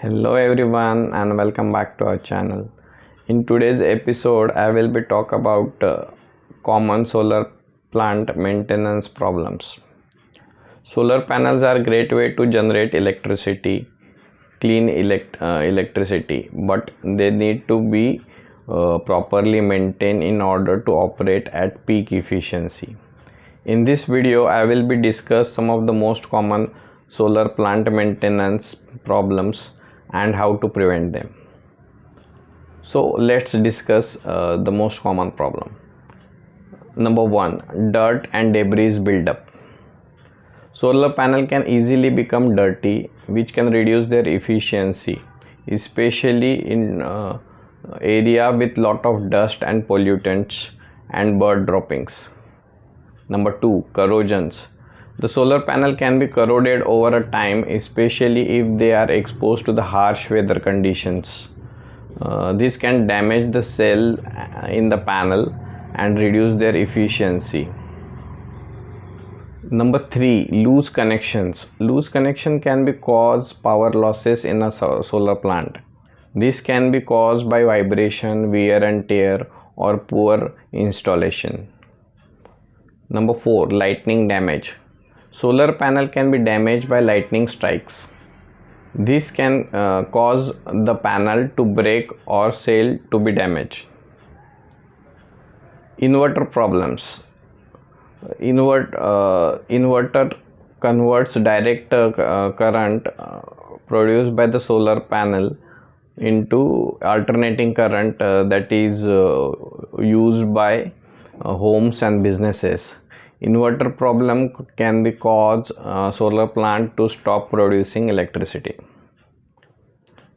Hello everyone and welcome back to our channel. In today's episode I will be talk about common solar plant maintenance problems. Solar panels are a great way to generate electricity, clean electricity, but they need to be properly maintained in order to operate at peak efficiency. In this video I will be discuss some of the most common solar plant maintenance problems and how to prevent them. So let's discuss the most common problem. Number 1, dirt and debris buildup. Solar panel can easily become dirty, which can reduce their efficiency, especially in area with lot of dust and pollutants and bird droppings. Number 2, corrosions. The solar panel can be corroded over a time, especially if they are exposed to the harsh weather conditions. This can damage the cell in the panel and reduce their efficiency. Number 3, loose connections. Loose connection can be cause power losses in a solar plant. This can be caused by vibration, wear and tear, or poor installation. Number 4, lightning damage. Solar panel can be damaged by lightning strikes. This can cause the panel to break or cell to be damaged. Inverter problems. Inverter converts direct current produced by the solar panel into alternating current that is used by homes and businesses. Inverter problem can be cause solar plant to stop producing electricity.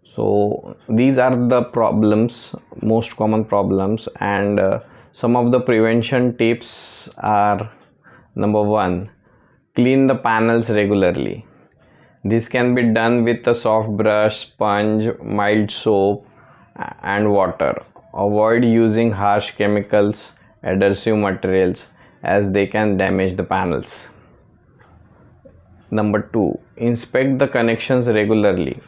So these are the problems, most common problems, and some of the prevention tips are: number 1, clean the panels regularly. This can be done with a soft brush, sponge, mild soap and water. Avoid using harsh chemicals, adhesive materials, as they can damage the panels. Number 2, inspect the connections regularly.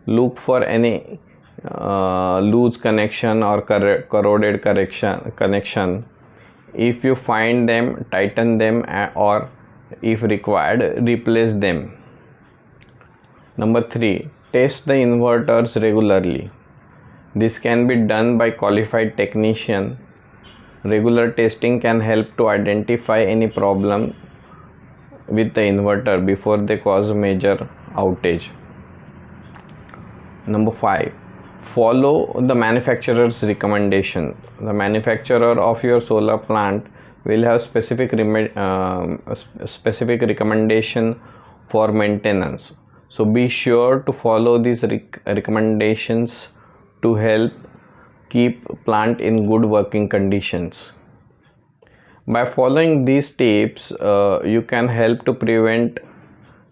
Look for any loose connection or corroded connection. If you find them, tighten them, or if required, replace them. Number 3, test the inverters regularly. This can be done by qualified technician. Regular testing can help to identify any problem with the inverter before they cause a major outage. Number 5, follow the manufacturer's recommendation. The manufacturer of your solar plant will have specific recommendation for maintenance. So be sure to follow these recommendations to help keep plant in good working conditions. By following these tips, you can help to prevent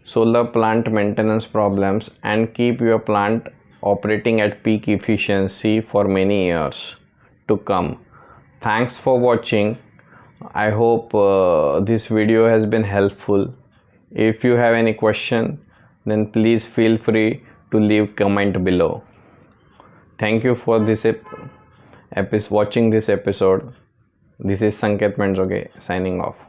solar plant maintenance problems and keep your plant operating at peak efficiency for many years to come. Thanks for watching. I hope this video has been helpful. If you have any question, then please feel free to leave comment below. Thank you for this watching this episode. This is Sanket Menjoge signing off.